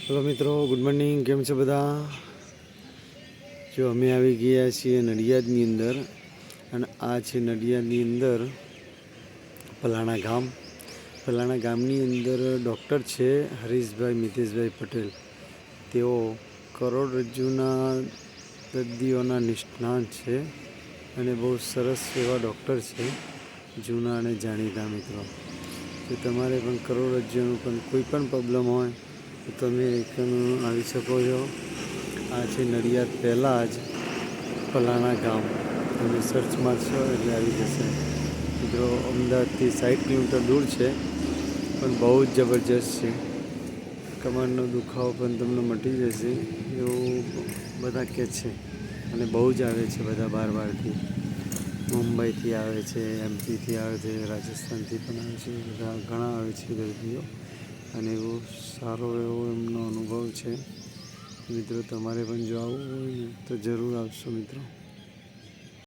Hello મિત્રો, good morning. કેમ છે બધા? જો અમે આવી ગયા છીએ નડિયાદની અંદર, અને આ છે નડિયાદની અંદર પલાણા ગામ. પલાણા ગામની અંદર ડૉક્ટર છે હરીશભાઈ મિતેશભાઈ પટેલ. તેઓ કરોડરજ્જુના દર્દીઓના નિષ્ણાત છે અને બહુ સરસ એવા ડૉક્ટર છે, જૂના અને જાણીતા મિત્રો. જો તમારે પણ કરોડરજ્જુનું પણ કોઈ પણ પ્રોબ્લેમ હોય તો તમે આવી શકો છો. આ છે નડિયાદ પહેલાં જ પલાણા ગામ. તમે સર્ચ મારશો એટલે આવી જશે મિત્રો. અમદાવાદથી 60 કિલોમીટર દૂર છે, પણ બહુ જ જબરજસ્ત છે. કમરનો દુખાવો પણ તમને મટી જશે એવું બધા કહે છે. અને બહુ જ આવે છે બધા બહારથી, મુંબઈથી આવે છે, એમપીથી આવે છે, રાજસ્થાનથી પણ આવે છે. બધા ઘણા આવે છે દર્દીઓ, અને એવો સારો એવો એમનો અનુભવ છે મિત્રો. તમારે પણ જો આવવું હોય તો જરૂર આવશો મિત્રો.